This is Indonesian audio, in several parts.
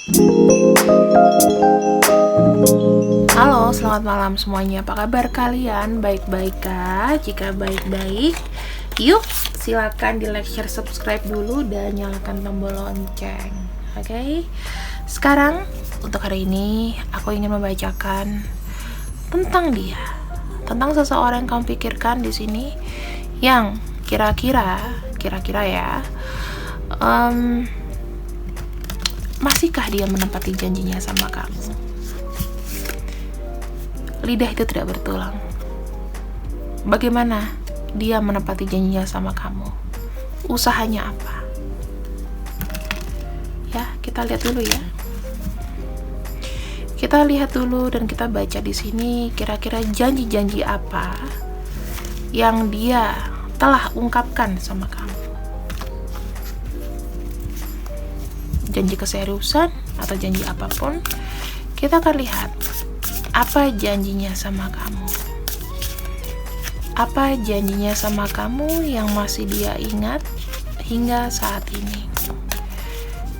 Halo, selamat malam semuanya. Apa kabar kalian? Baik-baik kah? Jika baik-baik, yuk silakan di like, share, subscribe dulu dan nyalakan tombol lonceng. Oke? Sekarang untuk hari ini aku ingin membacakan tentang dia, tentang seseorang yang kamu pikirkan di sini yang kira-kira ya, masihkah dia menepati janjinya sama kamu? Lidah itu tidak bertulang. Bagaimana dia menepati janjinya sama kamu? Usahanya apa? Ya, kita lihat dulu ya. Kita lihat dulu dan kita baca di sini kira-kira janji-janji apa yang dia telah ungkapkan sama kamu. Janji keseriusan atau janji apapun, kita akan lihat apa janjinya sama kamu. Apa janjinya sama kamu yang masih dia ingat hingga saat ini.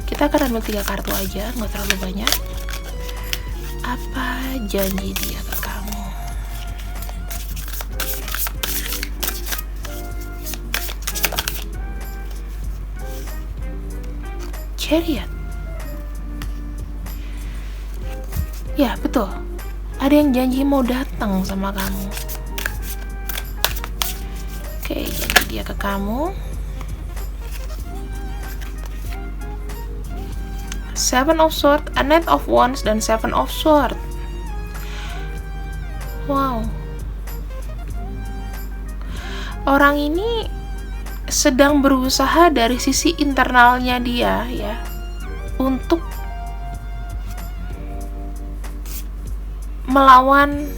Kita akan ambil 3 kartu aja, nggak terlalu banyak. Apa janji dia ke kamu? Chariot. Ya, betul. Ada yang janji mau datang sama kamu. Oke, janji dia ke kamu. Seven of Swords, a Knight of Wands, dan Seven of Swords. Wow. Orang ini sedang berusaha dari sisi internalnya dia ya untuk melawan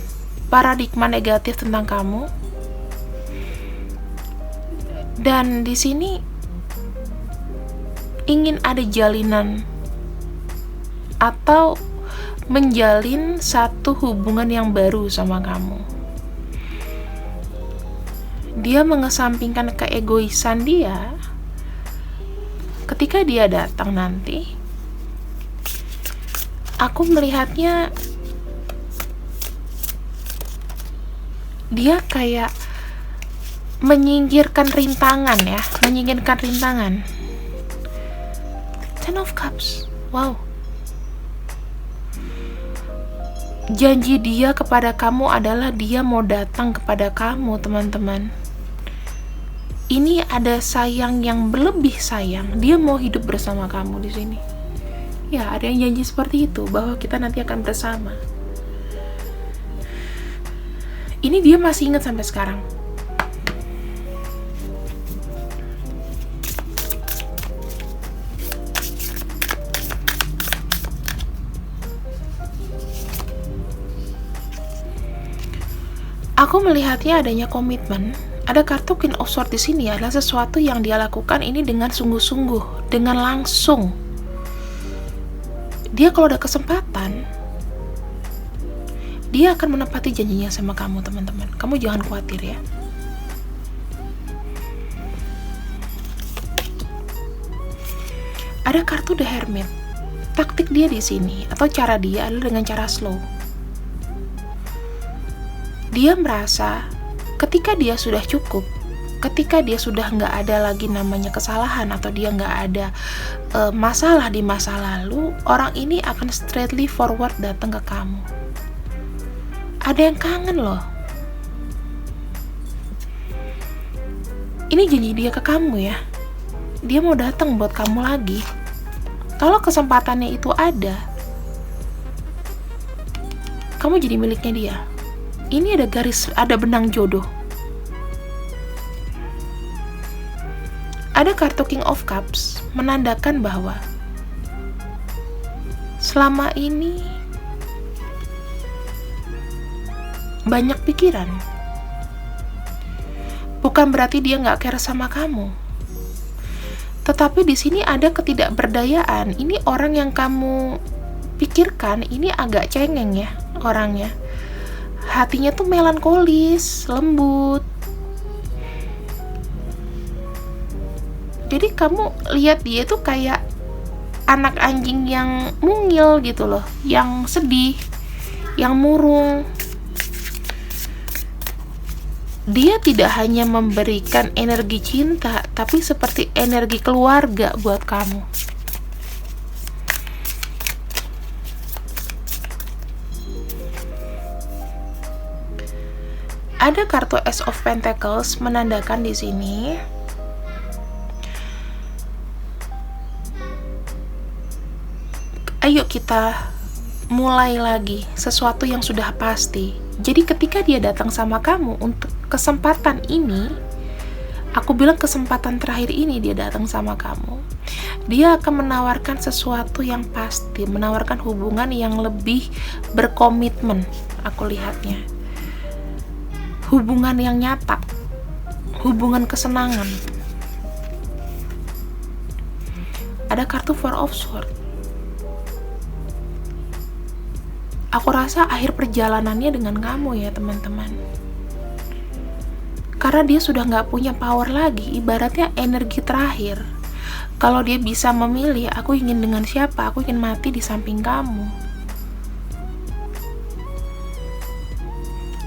paradigma negatif tentang kamu. Dan di sini ingin ada jalinan atau menjalin satu hubungan yang baru sama kamu. Dia mengesampingkan keegoisan dia. Ketika dia datang nanti, aku melihatnya dia kayak menyingkirkan rintangan ya, menyingkirkan rintangan. Ten of Cups. Wow. Janji dia kepada kamu adalah dia mau datang kepada kamu, teman-teman. Ini ada sayang yang berlebih sayang. Dia mau hidup bersama kamu di sini. Ya, ada yang janji seperti itu bahwa kita nanti akan bersama. Ini dia masih ingat sampai sekarang. Aku melihatnya adanya komitmen. Ada kartu Queen of Swords di sini adalah sesuatu yang dia lakukan ini dengan sungguh-sungguh, dengan langsung. Dia kalau ada kesempatan, dia akan menepati janjinya sama kamu, teman-teman. Kamu jangan khawatir ya. Ada kartu The Hermit. Taktik dia di sini atau cara dia adalah dengan cara slow. Dia merasa ketika dia sudah cukup, ketika dia sudah nggak ada lagi namanya kesalahan atau dia nggak ada masalah di masa lalu, orang ini akan straightly forward datang ke kamu. Ada yang kangen loh. Ini janji dia ke kamu ya. Dia mau datang buat kamu lagi. Kalau kesempatannya itu ada, kamu jadi miliknya dia. Ini ada garis, ada benang jodoh. Ada kartu King of Cups menandakan bahwa selama ini banyak pikiran. Bukan berarti dia nggak care sama kamu. Tetapi di sini ada ketidakberdayaan. Ini orang yang kamu pikirkan ini agak cengeng ya orangnya. Hatinya tuh melankolis, lembut. Jadi kamu lihat dia tuh kayak anak anjing yang mungil gitu loh, yang sedih, yang murung. Dia tidak hanya memberikan energi cinta, tapi seperti energi keluarga buat kamu. Ada kartu Ace of Pentacles menandakan di sini ayo kita mulai lagi sesuatu yang sudah pasti. Jadi ketika dia datang sama kamu untuk kesempatan ini, aku bilang kesempatan terakhir ini dia datang sama kamu, dia akan menawarkan sesuatu yang pasti, menawarkan hubungan yang lebih berkomitmen. Aku lihatnya hubungan yang nyata, hubungan kesenangan. Ada kartu Four of Swords. Aku rasa akhir perjalanannya dengan kamu ya teman-teman. Karena dia sudah nggak punya power lagi, ibaratnya energi terakhir. Kalau dia bisa memilih, aku ingin dengan siapa, aku ingin mati di samping kamu.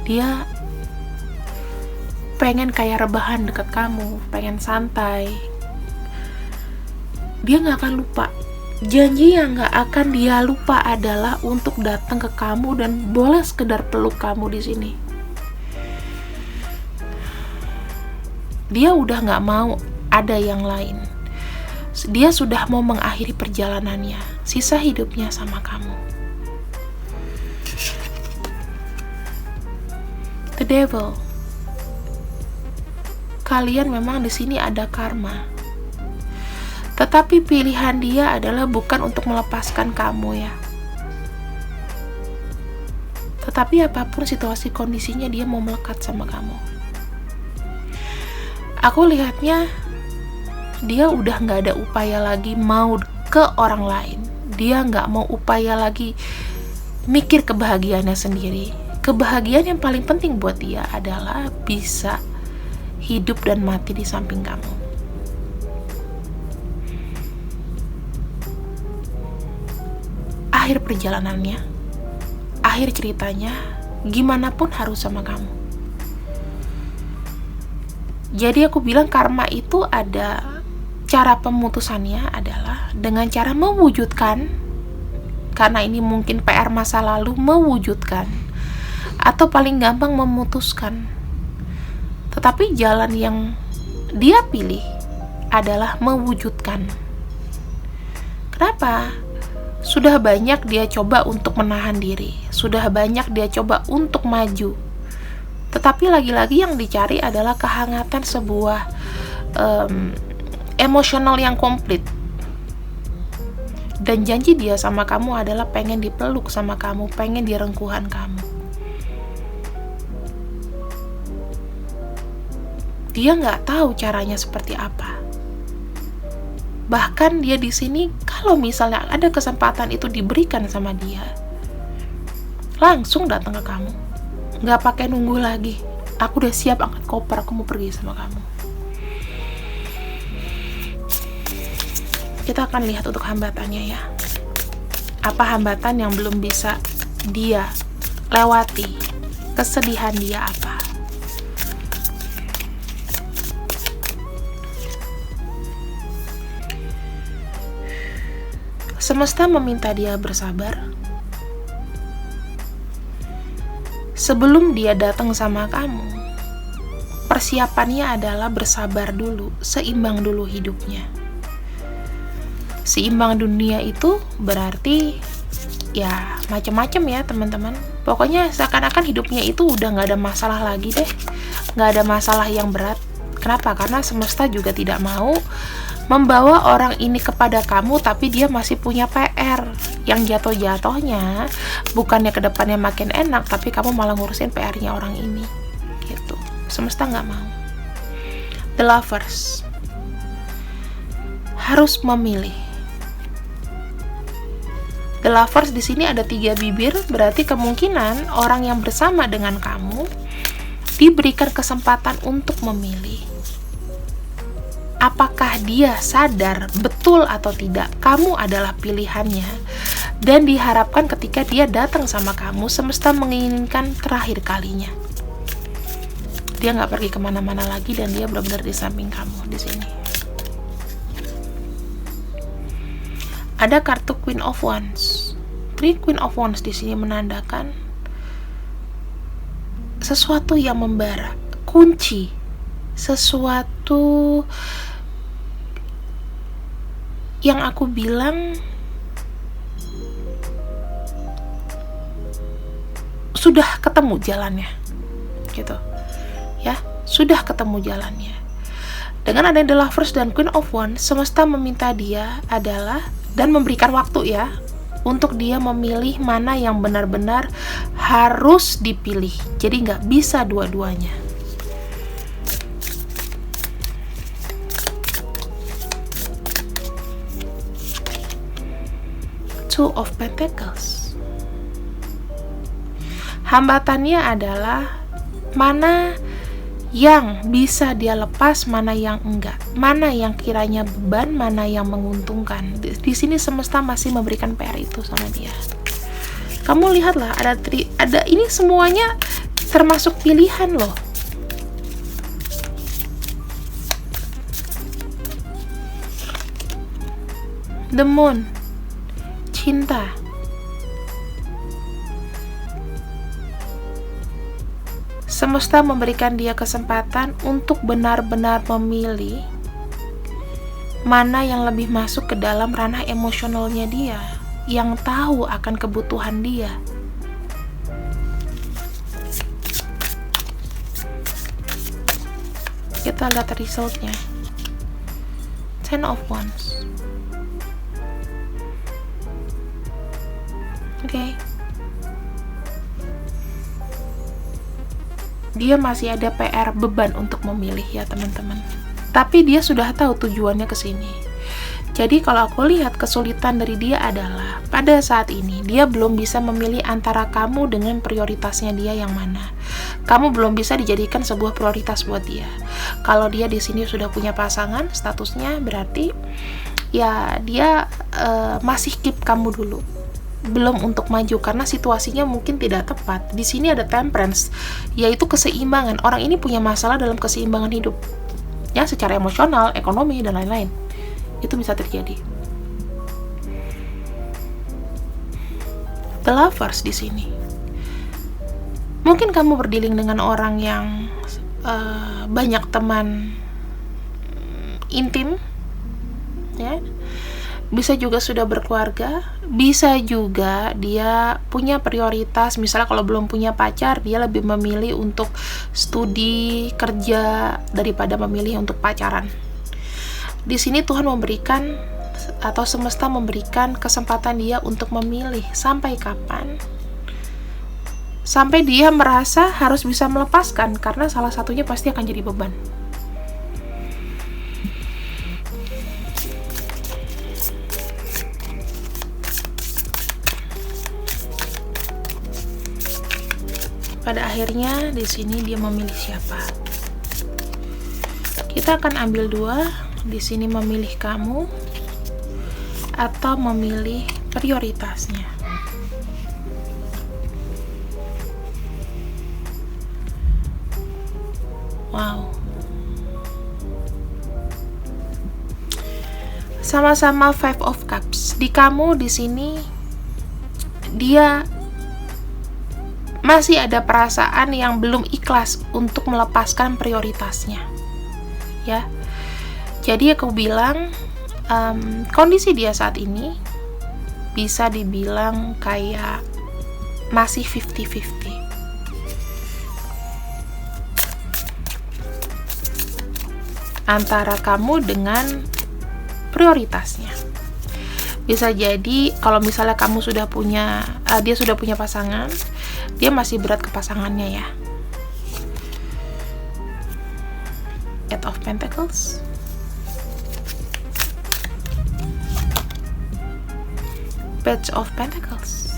Dia pengen kayak rebahan dekat kamu, pengen santai. Dia nggak akan lupa. Janji yang gak akan dia lupa adalah untuk datang ke kamu dan boleh sekedar peluk kamu di sini. Dia udah gak mau ada yang lain. Dia sudah mau mengakhiri perjalanannya, sisa hidupnya sama kamu. The Devil. Kalian memang di sini ada karma. Tetapi pilihan dia adalah bukan untuk melepaskan kamu ya. Tetapi apapun situasi kondisinya, dia mau melekat sama kamu. Aku lihatnya dia udah gak ada upaya lagi mau ke orang lain. Dia gak mau upaya lagi mikir kebahagiaannya sendiri. Kebahagiaan yang paling penting buat dia adalah bisa hidup dan mati di samping kamu. Akhir perjalanannya, akhir ceritanya, gimana pun harus sama kamu. Jadi aku bilang karma itu ada cara pemutusannya adalah dengan cara mewujudkan, karena ini mungkin PR masa lalu, mewujudkan atau paling gampang memutuskan. Tetapi jalan yang dia pilih adalah mewujudkan. Kenapa? Sudah banyak dia coba untuk menahan diri, sudah banyak dia coba untuk maju, tetapi lagi-lagi yang dicari adalah kehangatan sebuah emosional yang komplit. Dan janji dia sama kamu adalah pengen dipeluk sama kamu, pengen direngkuhan kamu. Dia nggak tahu caranya seperti apa. Bahkan dia di sini, kalau misalnya ada kesempatan itu diberikan sama dia, langsung datang ke kamu, nggak pakai nunggu lagi. Aku udah siap angkat koper, aku mau pergi sama kamu. Kita akan lihat untuk hambatannya ya. Apa hambatan yang belum bisa dia lewati? Kesedihan dia apa? Semesta meminta dia bersabar. Sebelum dia datang sama kamu, persiapannya adalah bersabar dulu, seimbang dulu hidupnya. Seimbang dunia itu berarti ya macam-macam ya teman-teman. Pokoknya seakan-akan hidupnya itu udah gak ada masalah lagi deh, gak ada masalah yang berat. Kenapa? Karena semesta juga tidak mau membawa orang ini kepada kamu, tapi dia masih punya PR yang jatuh-jatuhnya bukannya ke depannya makin enak, tapi kamu malah ngurusin PR-nya orang ini gitu. Semesta nggak mau. The Lovers harus memilih. The Lovers di sini ada 3 bibir, berarti kemungkinan orang yang bersama dengan kamu diberikan kesempatan untuk memilih. Apakah dia sadar betul betul atau tidak, kamu adalah pilihannya. Dan diharapkan ketika dia datang sama kamu, semesta menginginkan terakhir kalinya. Dia nggak pergi kemana-mana lagi dan dia benar-benar di samping kamu di sini. Ada kartu Queen of Wands. Queen of Wands di sini menandakan sesuatu yang membara, kunci, sesuatu yang aku bilang sudah ketemu jalannya, gitu ya, sudah ketemu jalannya. Dengan adanya The Lovers dan Queen of Wands, semesta meminta dia adalah dan memberikan waktu ya untuk dia memilih mana yang benar-benar harus dipilih. Jadi nggak bisa dua-duanya. Two of Pentacles. Hambatannya adalah mana yang bisa dia lepas, mana yang enggak, mana yang kiranya beban, mana yang menguntungkan. Di sini semesta masih memberikan PR itu sama dia. Kamu lihatlah, ada ini semuanya termasuk pilihan loh. The Moon, cinta. Semesta memberikan dia kesempatan untuk benar-benar memilih mana yang lebih masuk ke dalam ranah emosionalnya dia, yang tahu akan kebutuhan dia. Kita lihat resultnya. Ten of Wands. Oke. Dia masih ada PR, beban untuk memilih ya teman-teman. Tapi dia sudah tahu tujuannya ke sini. Jadi kalau aku lihat kesulitan dari dia adalah pada saat ini dia belum bisa memilih antara kamu dengan prioritasnya dia yang mana. Kamu belum bisa dijadikan sebuah prioritas buat dia. Kalau dia di sini sudah punya pasangan, statusnya berarti ya dia masih keep kamu dulu. Belum untuk maju karena situasinya mungkin tidak tepat. Di sini ada Temperance, yaitu keseimbangan. Orang ini punya masalah dalam keseimbangan hidup, ya, secara emosional, ekonomi dan lain-lain. Itu bisa terjadi. The Lovers di sini. Mungkin kamu berdealing dengan orang yang banyak teman intim, ya. Bisa juga sudah berkeluarga, bisa juga dia punya prioritas, misalnya kalau belum punya pacar, dia lebih memilih untuk studi, kerja, daripada memilih untuk pacaran. Di sini Tuhan memberikan, atau semesta memberikan kesempatan dia untuk memilih sampai kapan, sampai dia merasa harus bisa melepaskan, karena salah satunya pasti akan jadi beban. Pada akhirnya di sini dia memilih siapa. Kita akan ambil dua. Di sini memilih kamu atau memilih prioritasnya. Wow. Sama-sama Five of Cups. Di kamu di sini dia masih ada perasaan yang belum ikhlas untuk melepaskan prioritasnya, ya. Jadi aku bilang kondisi dia saat ini bisa dibilang kayak masih 50-50. Antara kamu dengan prioritasnya. Bisa jadi kalau misalnya kamu sudah punya, dia sudah punya pasangan, dia masih berat ke pasangannya ya. Eight of Pentacles. Page of Pentacles.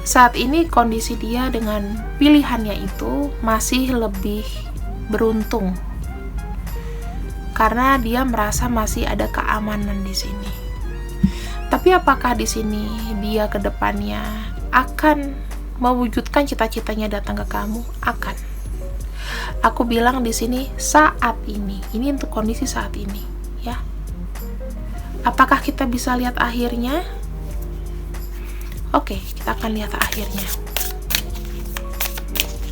Saat ini kondisi dia dengan pilihannya itu masih lebih beruntung. karena dia merasa masih ada keamanan di sini. Tapi apakah di sini dia ke depannya akan mewujudkan cita-citanya datang ke kamu? Akan. Aku bilang di sini saat ini. Ini untuk kondisi saat ini, ya. Apakah kita bisa lihat akhirnya? Oke, kita akan lihat akhirnya.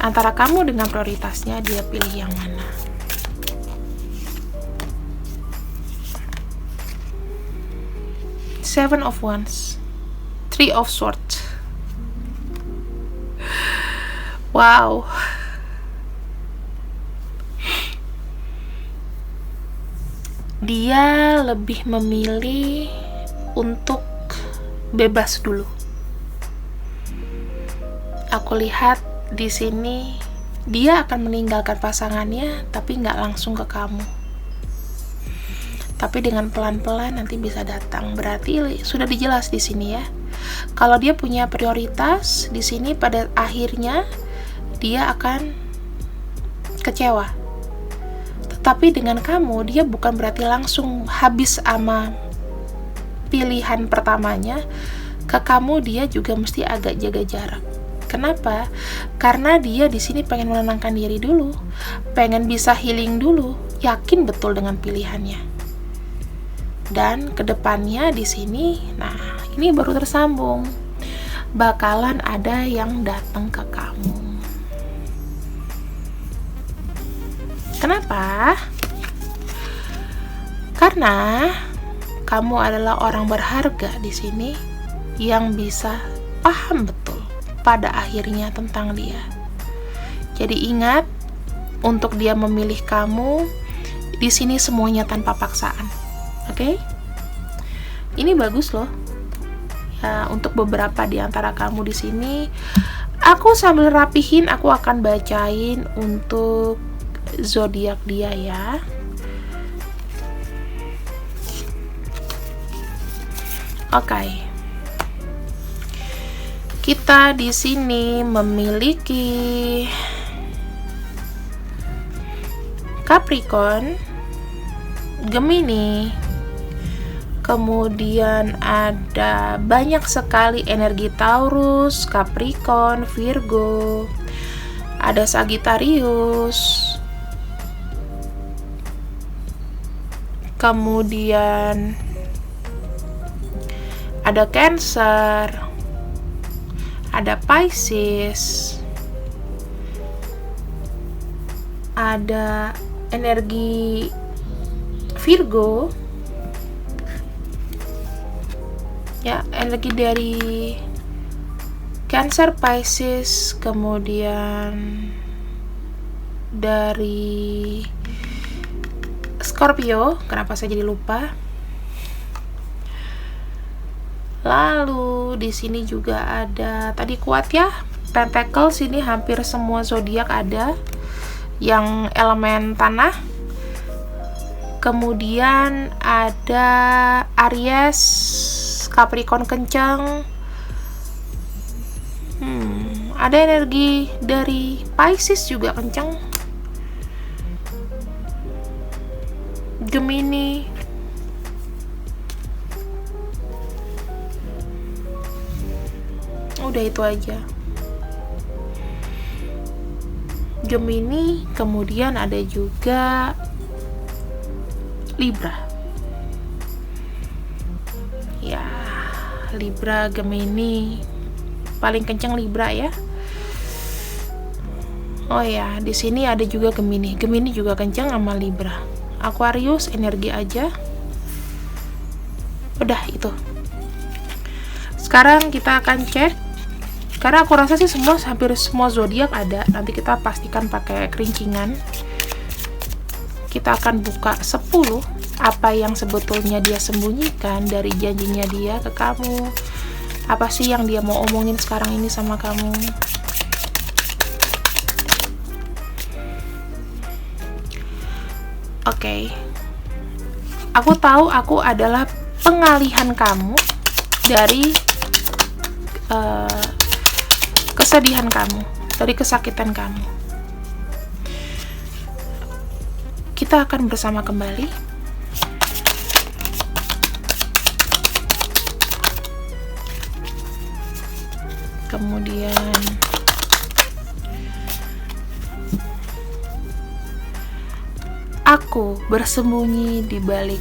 Antara kamu dengan prioritasnya, dia pilih yang mana? Seven of Wands, Three of Swords. Wow. Dia lebih memilih untuk bebas dulu. Aku lihat di sini dia akan meninggalkan pasangannya, tapi nggak langsung ke kamu. Tapi dengan pelan-pelan nanti bisa datang. Berarti sudah dijelas di sini ya. Kalau dia punya prioritas di sini, pada akhirnya dia akan kecewa. Tapi dengan kamu, dia bukan berarti langsung habis sama pilihan pertamanya. Ke kamu dia juga mesti agak jaga jarak. Kenapa? Karena dia di sini pengen menenangkan diri dulu, pengen bisa healing dulu, yakin betul dengan pilihannya. Dan kedepannya di sini, nah ini baru tersambung, bakalan ada yang datang ke kamu. Kenapa? Karena kamu adalah orang berharga di sini yang bisa paham betul pada akhirnya tentang dia. Jadi ingat, untuk dia memilih kamu di sini semuanya tanpa paksaan. Oke? Ini bagus loh. Ya, untuk beberapa di antara kamu di sini, aku sambil rapihin, aku akan bacain untuk zodiak dia ya. Oke. Kita di sini memiliki Capricorn, Gemini. Kemudian ada banyak sekali energi Taurus, Capricorn, Virgo. Ada Sagittarius. Kemudian ada Cancer, ada Pisces, ada energi Virgo, ya, energi dari Cancer, Pisces, kemudian dari Scorpio. Kenapa saya jadi lupa? Lalu di sini juga ada, tadi kuat ya, Pentacles. Ini hampir semua zodiak ada yang elemen tanah. Kemudian ada Aries, Capricorn kencang. Ada energi dari Pisces juga kencang. Gemini. Udah itu aja. Gemini, kemudian ada juga Libra. Ya, Libra, Gemini. Paling kencang Libra ya. Oh ya, di sini ada juga Gemini. Gemini juga kencang sama Libra. Aquarius energi aja. Udah itu. Sekarang kita akan cek, karena aku rasa sih hampir semua zodiak ada. Nanti kita pastikan pakai kerincingan. Kita akan buka 10 apa yang sebetulnya dia sembunyikan dari janjinya dia ke kamu. Apa sih yang dia mau omongin sekarang ini sama kamu? Oke. Aku tahu aku adalah pengalihan kamu dari kesedihan kamu, dari kesakitan kamu. kita akan bersama kembali. Kemudian aku bersembunyi di balik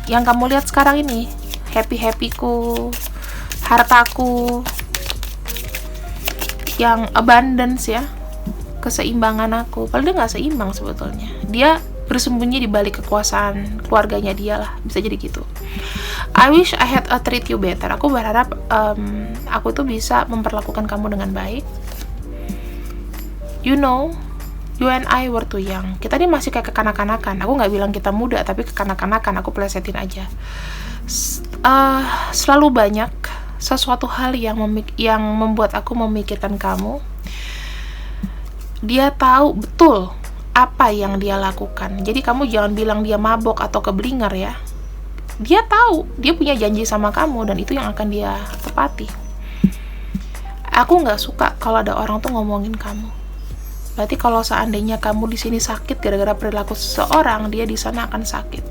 yang kamu lihat sekarang ini, happy-happyku, hartaku yang abundance ya, keseimbangan aku. Padahal dia nggak seimbang sebetulnya. Dia bersembunyi di balik kekuasaan keluarganya dia lah, bisa jadi gitu. I wish I had treat you better. Aku berharap aku tuh bisa memperlakukan kamu dengan baik. You know, you and I were too young. Kita ini masih kayak kekanak-kanakan. Aku nggak bilang kita muda, tapi kekanak-kanakan. Aku plesetin aja. Selalu banyak sesuatu hal yang membuat aku memikirkan kamu. Dia tahu betul apa yang dia lakukan. Jadi kamu jangan bilang dia mabok atau keblinger ya. Dia tahu, dia punya janji sama kamu dan itu yang akan dia tepati. Aku nggak suka kalau ada orang tuh ngomongin kamu. Berarti kalau seandainya kamu di sini sakit gara-gara perilaku seseorang, dia di sana akan sakit.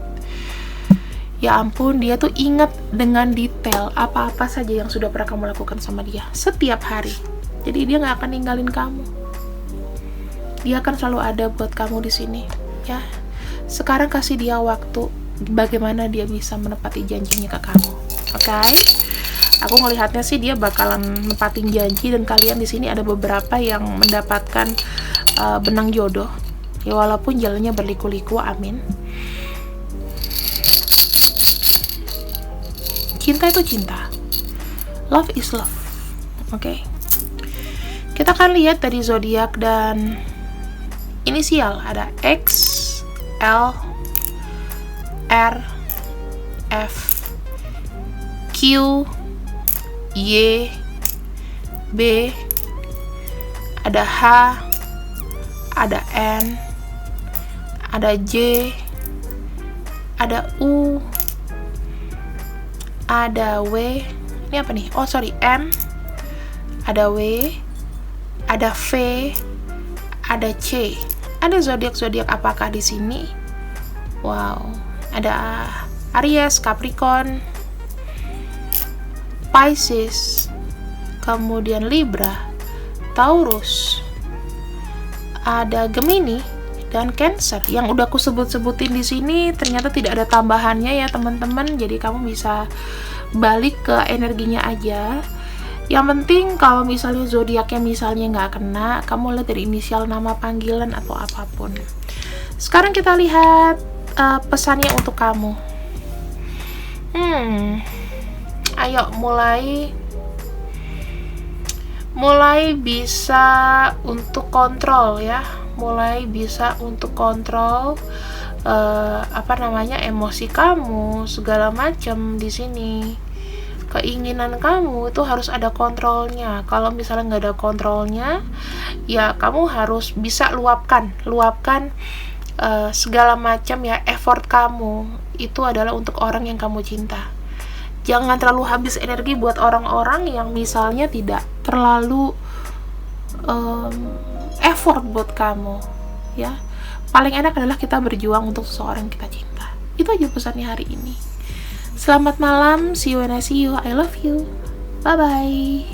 Ya ampun, dia tuh ingat dengan detail apa-apa saja yang sudah pernah kamu lakukan sama dia setiap hari. Jadi dia nggak akan ninggalin kamu. Dia akan selalu ada buat kamu di sini, ya. Sekarang kasih dia waktu, bagaimana dia bisa menepati janjinya ke kamu, oke? Aku ngelihatnya sih dia bakalan nepatin janji dan kalian di sini ada beberapa yang mendapatkan benang jodoh, ya walaupun jalannya berliku-liku, amin. Cinta itu cinta, love is love, oke? Kita akan lihat dari zodiak dan inisial, ada X, L, R, F, Q, Y, B, ada H, ada N, ada J, ada U, ada W, ini apa nih? Oh sorry, M, ada W, ada V, ada C. Ada zodiak-zodiak apakah di sini? Wow, ada Aries, Capricorn, Pisces, kemudian Libra, Taurus, ada Gemini dan Cancer. Yang udah aku sebut-sebutin di sini ternyata tidak ada tambahannya ya teman-teman. Jadi kamu bisa balik ke energinya aja. Yang penting kalau misalnya zodiaknya misalnya nggak kena, kamu lihat dari inisial nama panggilan atau apapun. Sekarang kita lihat pesannya untuk kamu. Ayo mulai bisa untuk kontrol ya, mulai bisa untuk kontrol emosi kamu segala macam di sini. Keinginan kamu itu harus ada kontrolnya. Kalau misalnya nggak ada kontrolnya, ya kamu harus bisa luapkan segala macam ya, effort kamu itu adalah untuk orang yang kamu cinta. Jangan terlalu habis energi buat orang-orang yang misalnya tidak terlalu effort buat kamu ya. Paling enak adalah kita berjuang untuk seseorang yang kita cinta. Itu aja pesannya hari ini. Selamat malam, see you when I see you, I love you, bye bye.